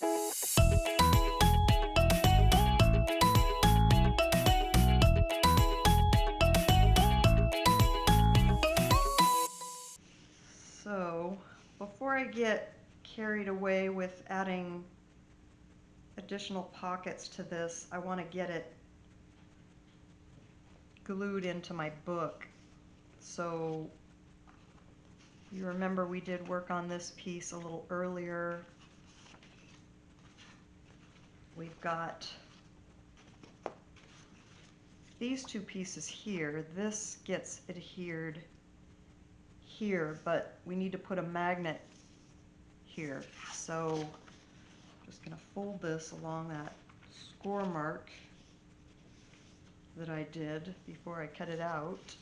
So before I get carried away with adding additional pockets to this, I want to get it glued into my book. So you remember we did work on this piece a little earlier. We've got these two pieces here. This gets adhered here, but we need to put a magnet here. So I'm just going to fold this along that score mark that I did before I cut it out.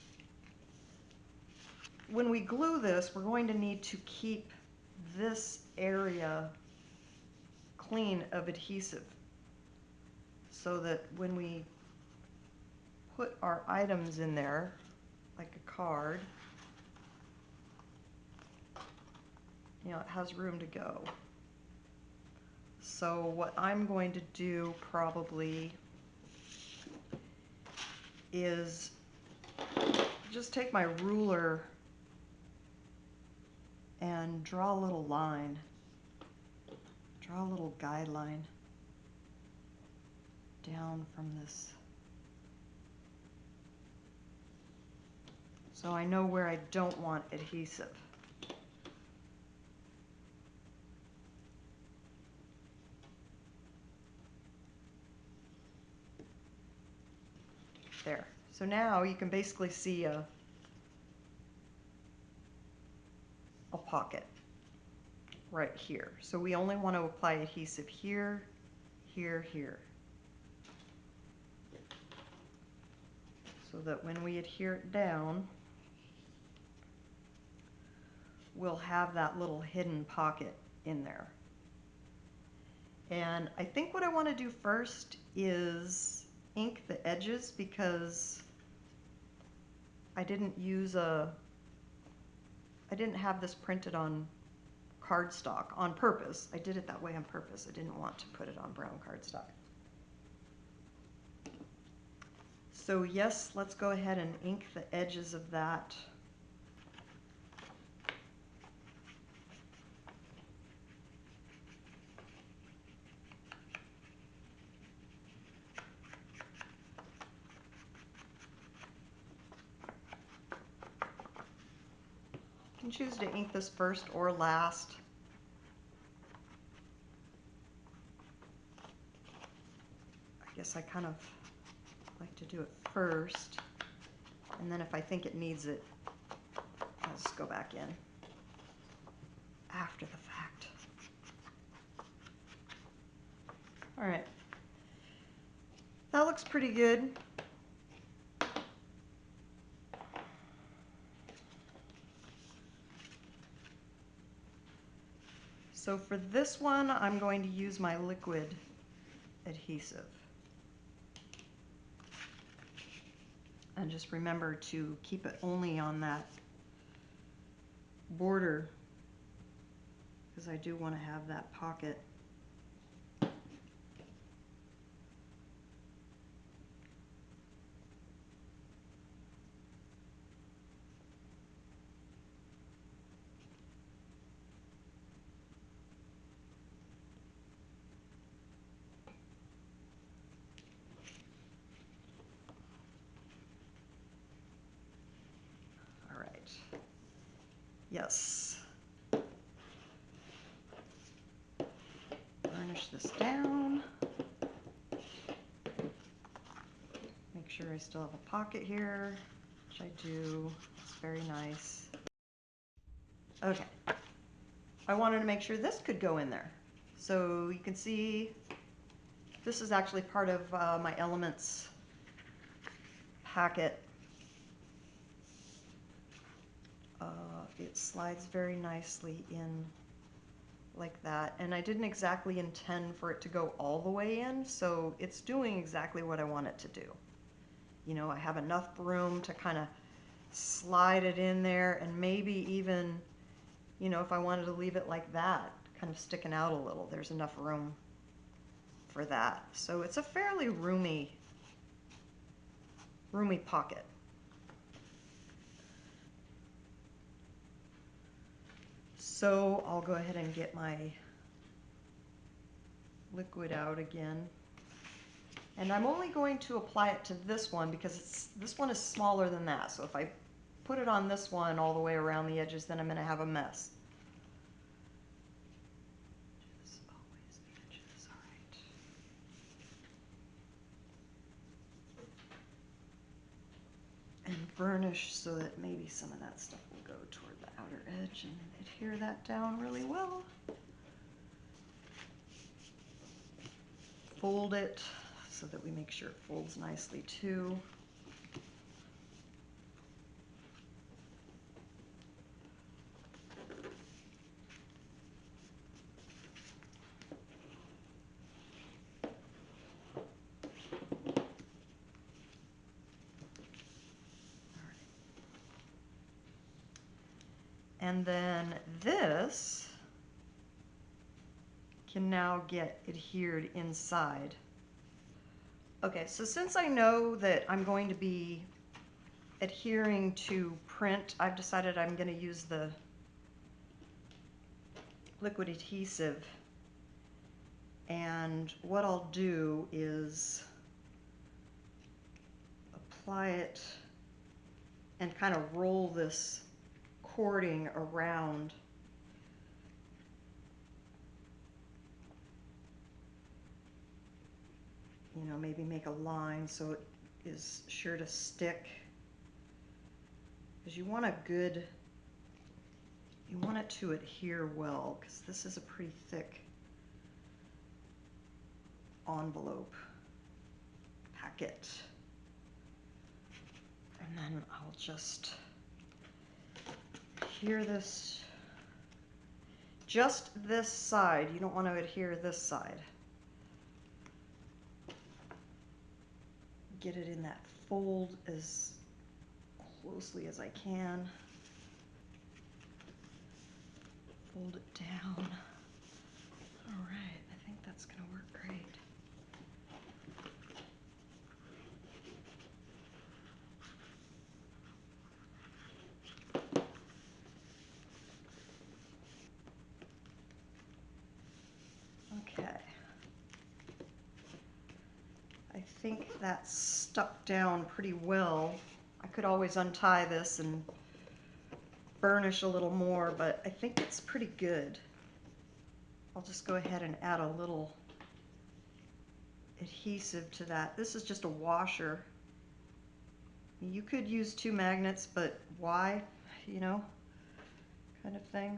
When we glue this, we're going to need to keep this area clean of adhesive so that when we put our items in there, like a card, you know, it has room to go. So what I'm going to do probably is just take my ruler and draw a little line, draw a little guideline down from this. So I know where I don't want adhesive. There. So now you can basically see a pocket right here. So we only want to apply adhesive here, here, here. So that when we adhere it down, we'll have that little hidden pocket in there. And I think what I want to do first is ink the edges, because I didn't have this printed on cardstock on purpose. I did it that way on purpose. I didn't want to put it on brown cardstock. So yes, let's go ahead and ink the edges of that. You can choose to ink this first or last. I guess I kind of like to do it first, and then if I think it needs it, I'll just go back in after the fact. All right, that looks pretty good. So for this one, I'm going to use my liquid adhesive. And just remember to keep it only on that border, because I do want to have that pocket. All right. Yes. Burnish this down. Make sure I still have a pocket here, which I do. It's very nice. Okay. I wanted to make sure this could go in there. So you can see this is actually part of my Elements packet. It slides very nicely in like that, and I didn't exactly intend for it to go all the way in, so it's doing exactly what I want it to do. You know, I have enough room to kind of slide it in there, and maybe even, you know, if I wanted to leave it like that, kind of sticking out a little. There's enough room for that. So it's a fairly roomy pocket. So I'll go ahead and get my liquid out again. And I'm only going to apply it to this one because this one is smaller than that. So if I put it on this one all the way around the edges, then I'm going to have a mess. Always the edges, all right. And burnish so that maybe some of that stuff will go toward the outer edge and adhere that down really well. Fold it so that we make sure it folds nicely too. And then this can now get adhered inside. Okay, so since I know that I'm going to be adhering to print, I've decided I'm going to use the liquid adhesive. And what I'll do is apply it and kind of roll this cording around. You know, maybe make a line so it is sure to stick. Because you want it to adhere well, because this is a pretty thick envelope packet. And then I'll just adhere this, just this side. You don't want to adhere this side. Get it in that fold as closely as I can. Fold it down. All right, I think that's going to work great. Okay. I think that's stuck down pretty well. I could always untie this and burnish a little more, but I think it's pretty good. I'll just go ahead and add a little adhesive to that. This is just a washer. You could use 2 magnets, but why? You know, kind of thing.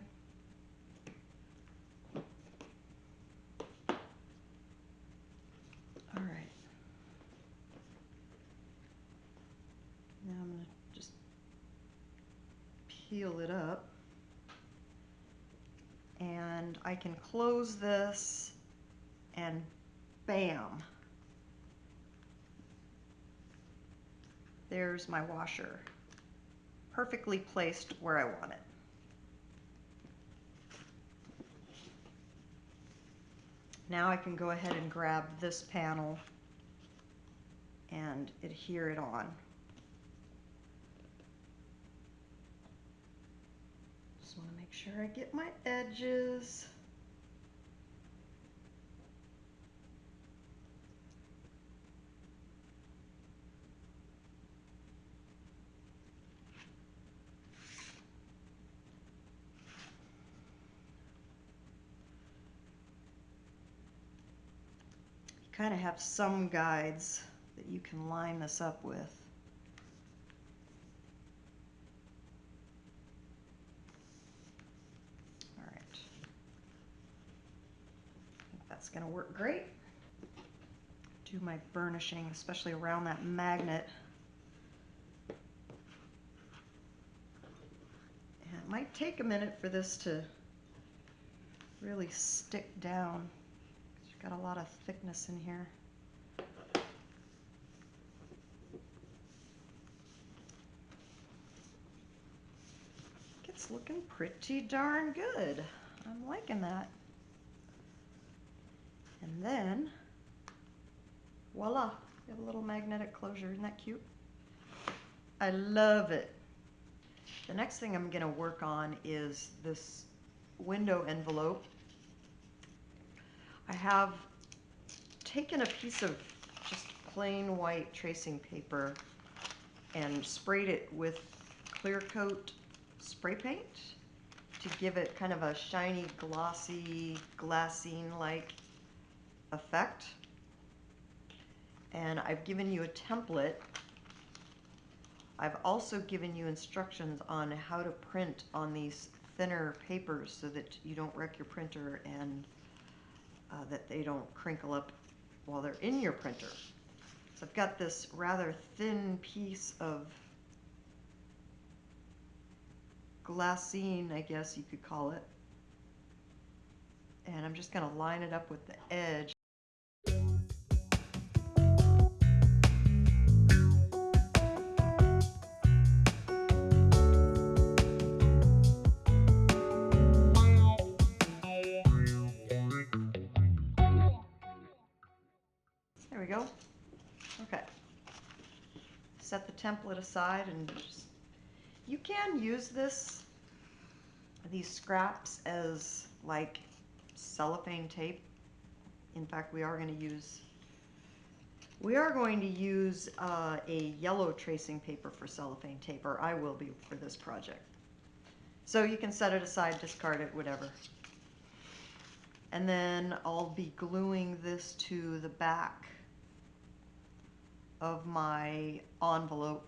All right. Now I'm going to just peel it up. And I can close this and bam. There's my washer. Perfectly placed where I want it. Now I can go ahead and grab this panel and adhere it on. Just want to make sure I get my edges. You kind of have some guides that you can line this up with. All right. I think that's going to work great. Do my burnishing, especially around that magnet. And it might take a minute for this to really stick down. You've got a lot of thickness in here. It's looking pretty darn good. I'm liking that. And then, voila, you have a little magnetic closure. Isn't that cute? I love it. The next thing I'm going to work on is this window envelope. I have taken a piece of just plain white tracing paper and sprayed it with clear coat spray paint to give it kind of a shiny, glossy, glassine-like effect. And I've given you a template. I've also given you instructions on how to print on these thinner papers so that you don't wreck your printer and that they don't crinkle up while they're in your printer. So I've got this rather thin piece of glassine, I guess you could call it. And I'm just going to line it up with the edge. There we go. Okay. Set the template aside and just, you can use these scraps as like cellophane tape. In fact, we are going to use a yellow tracing paper for cellophane tape, or I will be for this project. So you can set it aside, discard it, whatever. And then I'll be gluing this to the back of my envelope.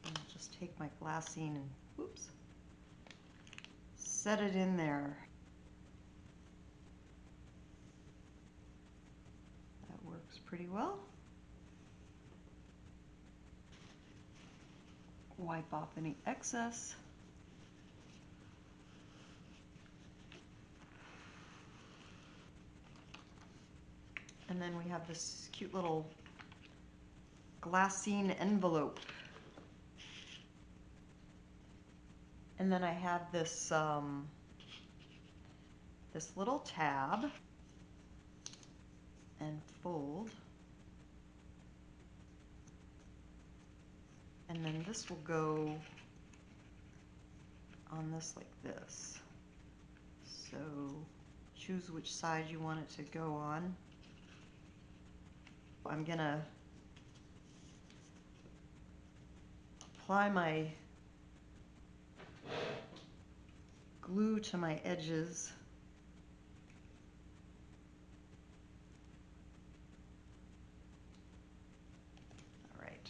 And I'll just take my glassine and, whoops, set it in there. That works pretty well. Wipe off any excess. And then we have this cute little glassine envelope. And then I have this this little tab and fold. And then this will go on this like this. So choose which side you want it to go on. I'm gonna apply my glue to my edges. All right.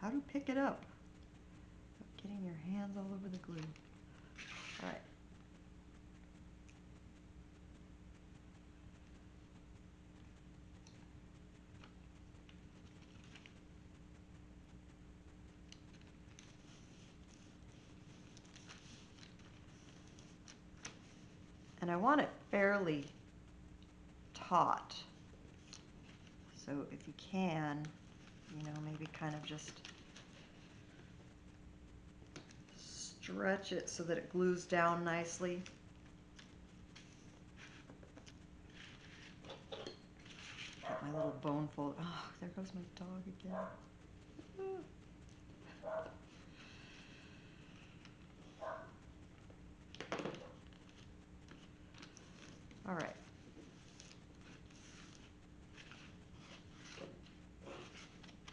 How to pick it up without getting your hands all over the glue. All right. And I want it fairly taut. So if you can, you know, maybe kind of just stretch it so that it glues down nicely. Got my little bone fold. Oh, there goes my dog again. All right.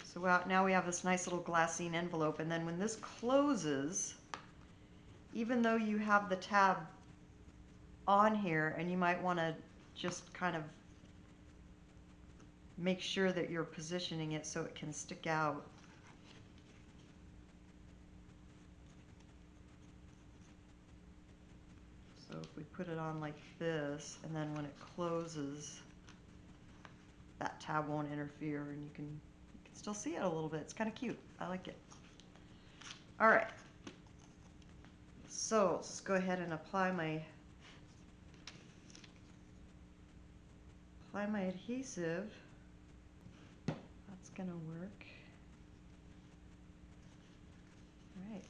So now we have this nice little glassine envelope, and then when this closes, even though you have the tab on here, and you might want to just kind of make sure that you're positioning it so it can stick out. So if we put it on like this, and then when it closes, that tab won't interfere, and you can still see it a little bit. It's kind of cute. I like it. All right. So let's go ahead and apply my adhesive. That's gonna work. Right.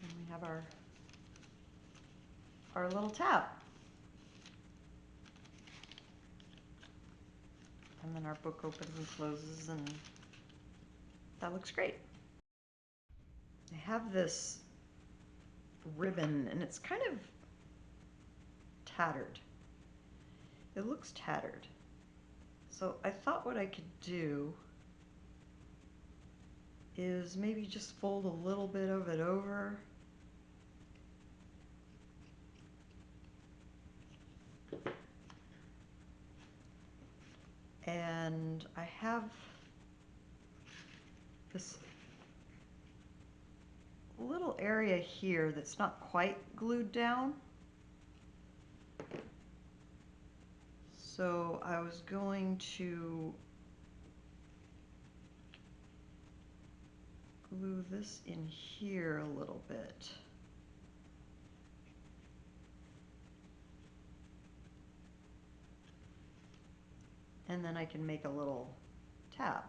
And we have our little tab. And then our book opens and closes, and that looks great. I have this ribbon, and it's kind of tattered. It looks tattered. So I thought what I could do is maybe just fold a little bit of it over. And I have this little area here that's not quite glued down. So I was going to glue this in here a little bit. And then I can make a little tab.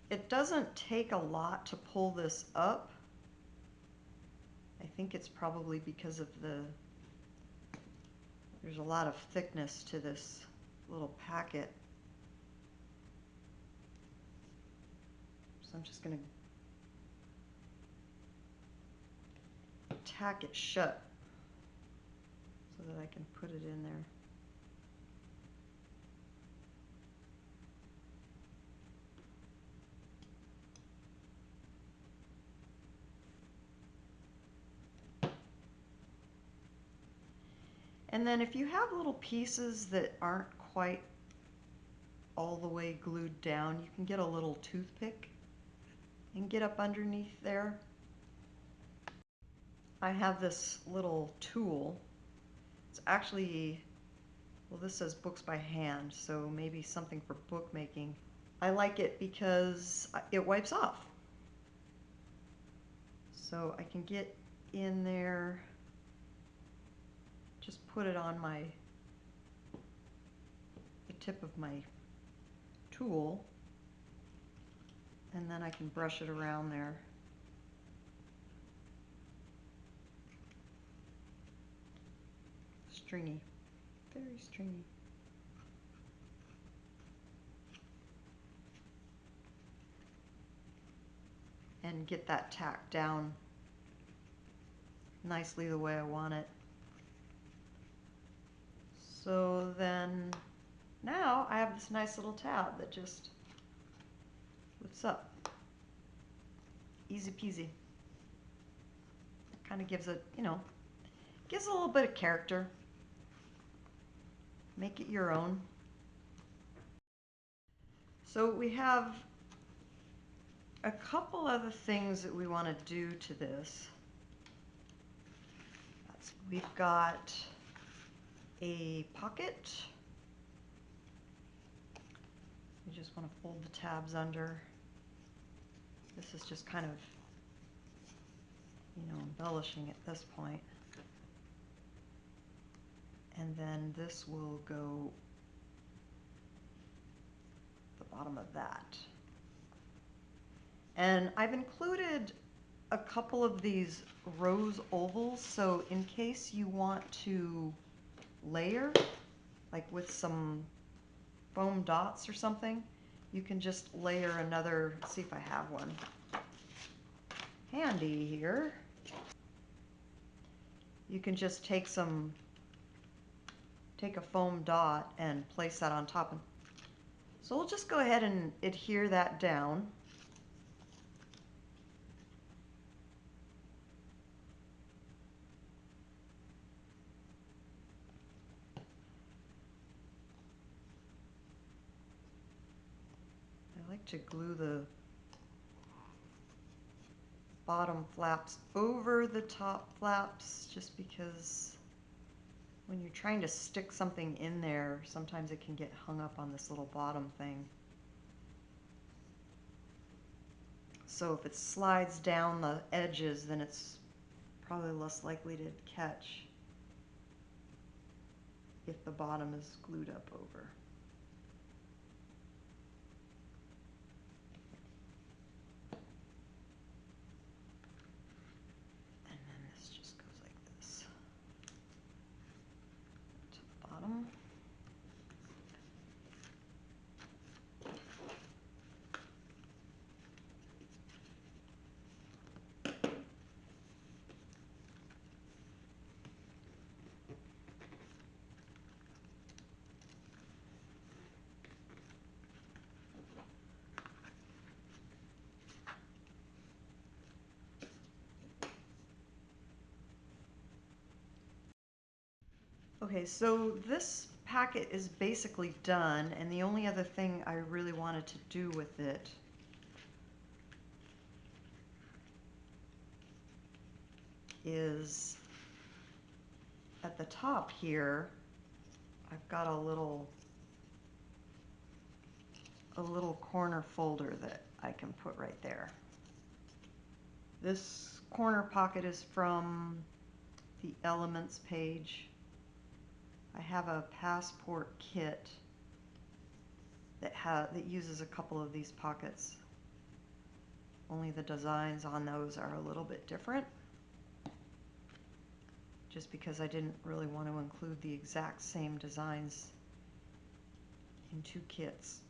It doesn't take a lot to pull this up. I think it's probably because of there's a lot of thickness to this little packet. So I'm just going to tack it shut so that I can put it in there. And then if you have little pieces that aren't quite all the way glued down, you can get a little toothpick and get up underneath there. I have this little tool. It's actually, well, this says books by hand, so maybe something for bookmaking. I like it because it wipes off. So I can get in there, just put it on the tip of my tool, and then I can brush it around there. Stringy, very stringy. And get that tacked down nicely the way I want it. So then now I have this nice little tab that just lifts up. Easy peasy. Kind of gives it, gives a little bit of character. Make it your own. So we have a couple other things that we want to do to this. We've got a pocket. You just want to fold the tabs under. This is just kind of, embellishing at this point. And then this will go at the bottom of that. And I've included a couple of these rose ovals, so in case you want to layer, like with some foam dots or something, you can just layer another, let's see if I have one handy here. You can just take a foam dot and place that on top. So we'll just go ahead and adhere that down. I like to glue the bottom flaps over the top flaps just because when you're trying to stick something in there, sometimes it can get hung up on this little bottom thing. So if it slides down the edges, then it's probably less likely to catch if the bottom is glued up over. And then this just goes like this to the bottom. Okay, so this packet is basically done, and the only other thing I really wanted to do with it is at the top here, I've got a little corner folder that I can put right there. This corner pocket is from the Elements page. I have a passport kit that uses a couple of these pockets. Only the designs on those are a little bit different, just because I didn't really want to include the exact same designs in two kits.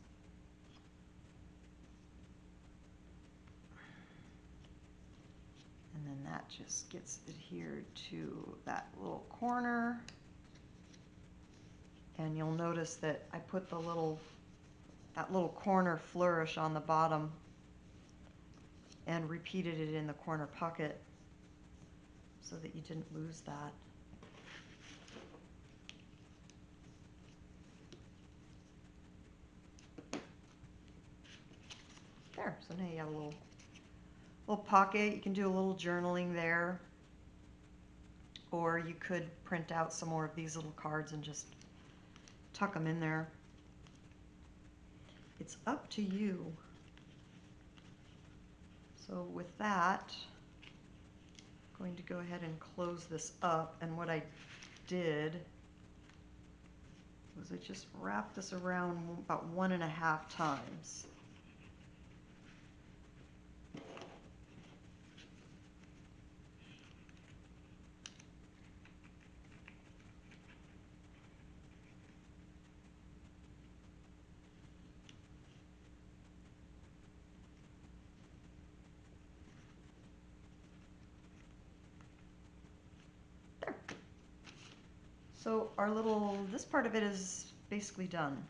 And then that just gets adhered to that little corner. And you'll notice that I put that little corner flourish on the bottom and repeated it in the corner pocket so that you didn't lose that. There, so now you have a little pocket. You can do a little journaling there, or you could print out some more of these little cards and just tuck them in there. It's up to you. So with that, I'm going to go ahead and close this up, and what I did was I just wrapped this around about 1.5 times. There. So this part of it is basically done.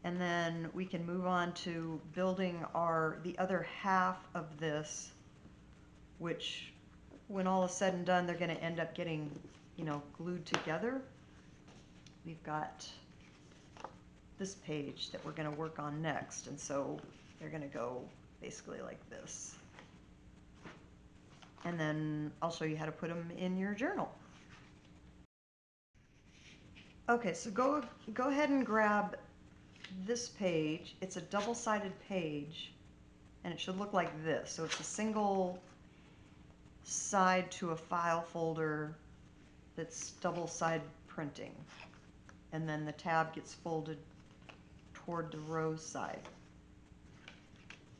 And then we can move on to building the other half of this, which when all is said and done, they're going to end up getting, glued together. We've got this page that we're going to work on next, and so they're going to go basically like this. And then I'll show you how to put them in your journal. Okay, so go ahead and grab this page. It's a double-sided page, and it should look like this. So it's a single side to a file folder that's double-side printing, and then the tab gets folded toward the rose side.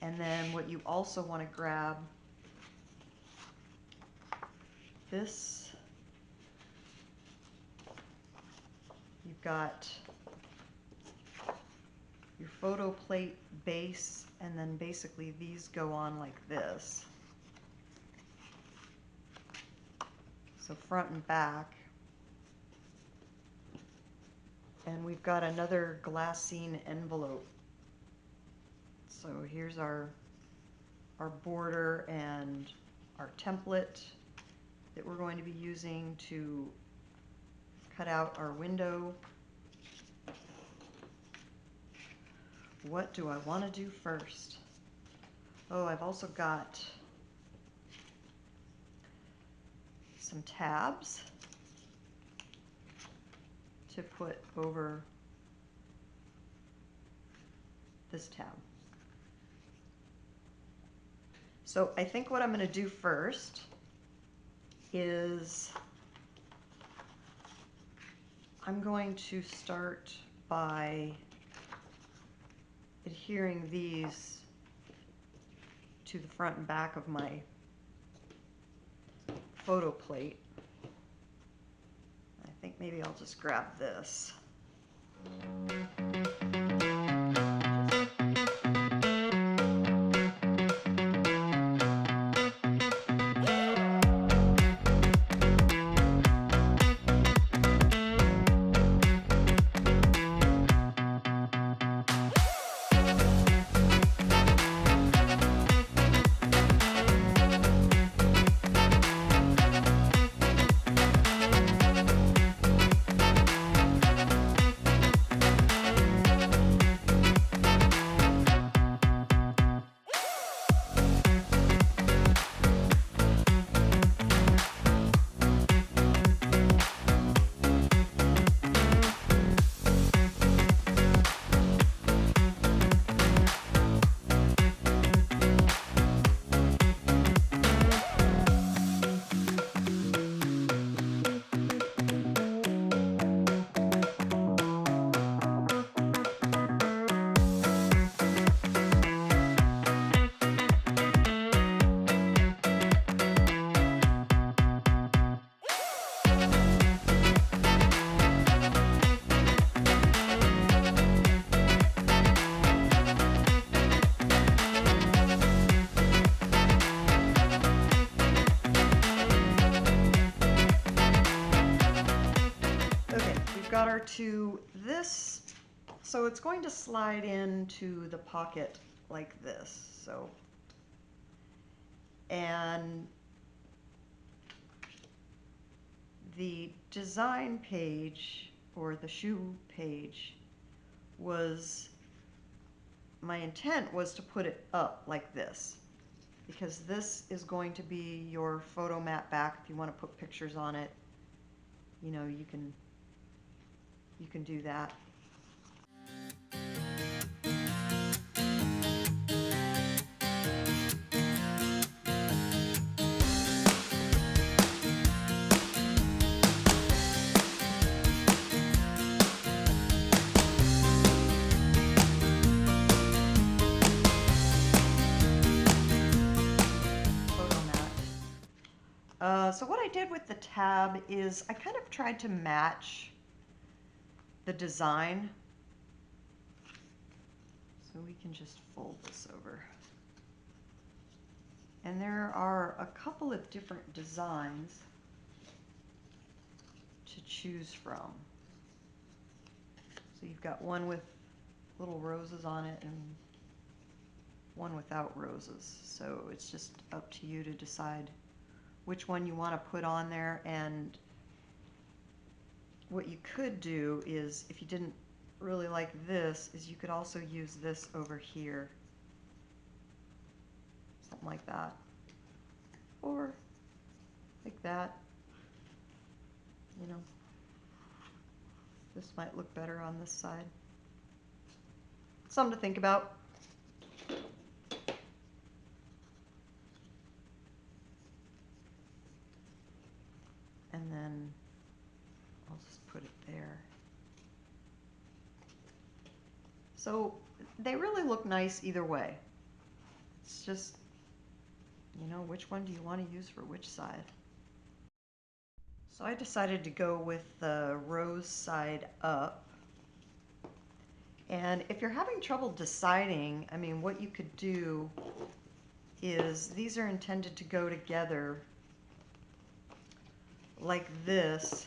And then what you also want to grab, this, you've got your photo plate base, and then basically these go on like this. So front and back. And we've got another Glassine envelope. So here's our border and our template that we're going to be using to cut out our window. What do I want to do first? Oh, I've also got some tabs to put over this tab. So I think what I'm going to do first is I'm going to start by adhering these to the front and back of my photo plate. I think maybe I'll just grab this. Got her to this, so it's going to slide into the pocket like this. So, and the design page or the shoe page was, my intent was to put it up like this, because this is going to be your photo mat back. If you want to put pictures on it, you know, you can do that. So what I did with the tab is I kind of tried to match the design. So we can just fold this over. And there are a couple of different designs to choose from. So you've got one with little roses on it and one without roses. So it's just up to you to decide which one you want to put on there. And what you could do is, if you didn't really like this, is you could also use this over here. Something like that. Or like that. You know, this might look better on this side. Something to think about. And then I'll just put it there. So they really look nice either way. It's just, you know, which one do you want to use for which side? So I decided to go with the rose side up. And if you're having trouble deciding, I mean, what you could do is, these are intended to go together like this.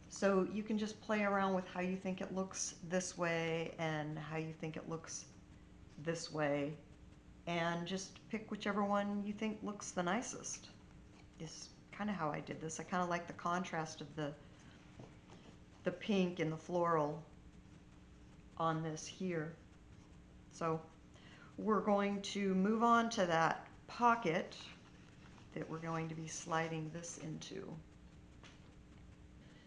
So you can just play around with how you think it looks this way and how you think it looks this way, and just pick whichever one you think looks the nicest. Is kind of how I did this. I kind of like the contrast of the pink and the floral on this here. So we're going to move on to that pocket that we're going to be sliding this into.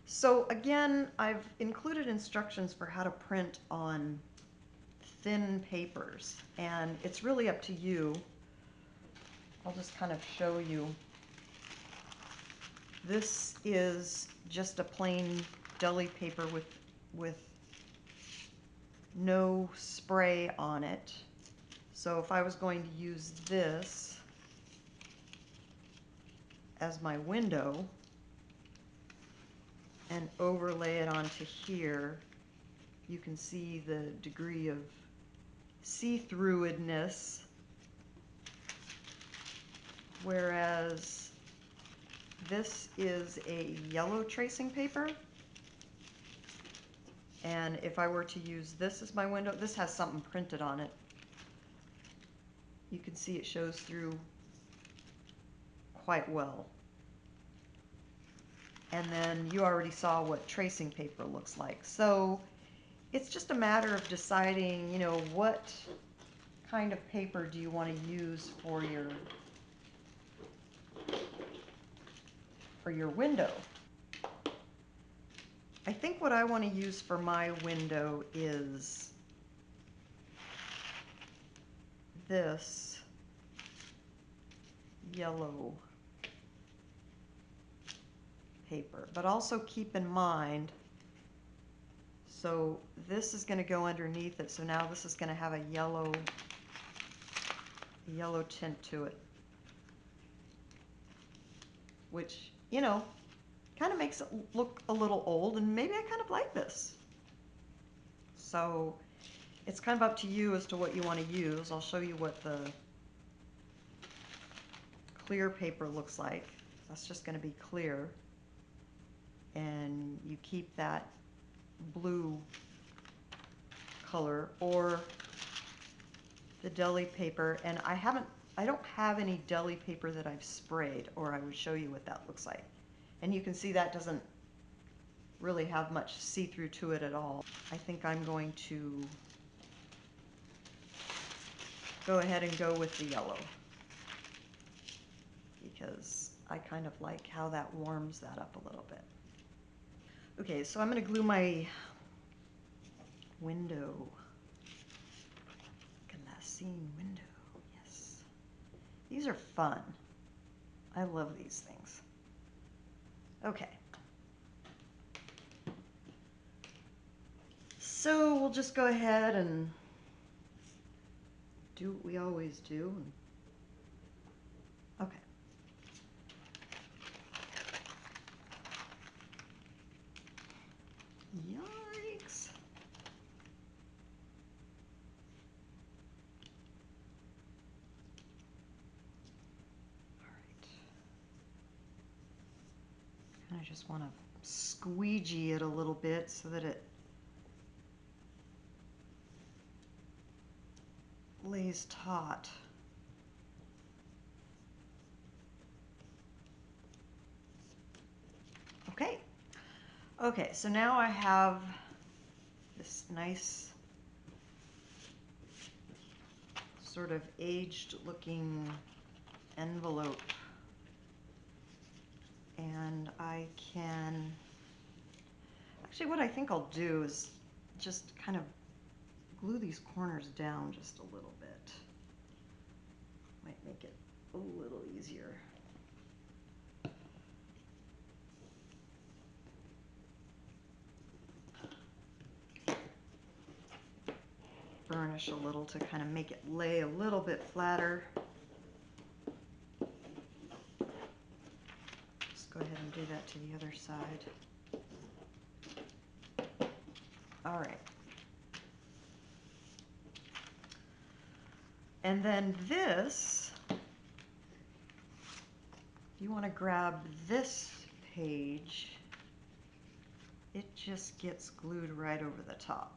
So again, I've included instructions for how to print on thin papers, and it's really up to you. I'll just kind of show you. This is just a plain deli paper with no spray on it. So if I was going to use this as my window and overlay it onto here, you can see the degree of see-throughness, whereas this is a yellow tracing paper. And if I were to use this as my window, this has something printed on it. You can see it shows through quite well. And then you already saw what tracing paper looks like. So it's just a matter of deciding, you know, what kind of paper do you want to use for your window. I think what I want to use for my window is this yellow paper, but also keep in mind, so this is going to go underneath it, so now this is going to have a yellow tint to it, which, you know, kind of makes it look a little old, and maybe I kind of like this. So it's kind of up to you as to what you want to use. I'll show you what the clear paper looks like. That's just going to be clear, and you keep that blue color, or the deli paper. And I don't have any deli paper that I've sprayed, or I would show you what that looks like. And you can see that doesn't really have much see-through to it at all. I think I'm going to go ahead and go with the yellow, because I kind of like how that warms that up a little bit. Okay, so I'm going to glue my window. Glassine window, yes. These are fun. I love these things. Okay. So we'll just go ahead and do what we always do. Okay. Yikes. All right. And I just want to squeegee it a little bit so that it lays taut. Okay. Okay, so now I have this nice sort of aged looking envelope, and I can, actually what I think I'll do is just kind of glue these corners down just a little bit. Might make it a little easier. Burnish a little to kind of make it lay a little bit flatter. Just go ahead and do that to the other side. All right. And then this, you want to grab this page. It just gets glued right over the top.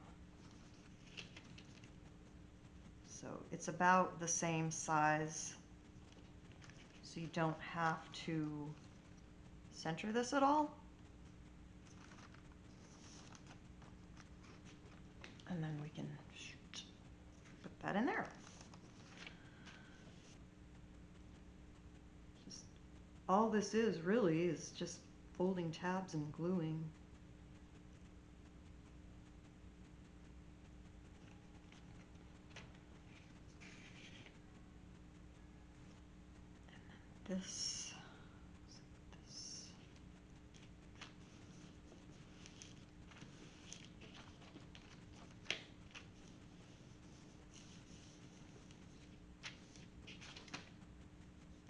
So it's about the same size, so you don't have to center this at all. And then we can put that in there. Just, all this is really is just folding tabs and gluing. this.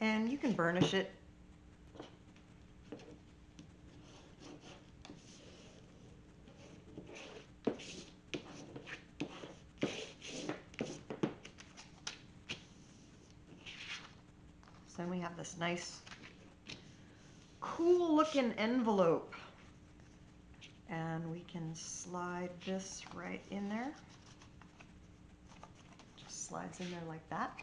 And you can burnish it. So then we have this nice, cool looking envelope. And we can slide this right in there. Just slides in there like that.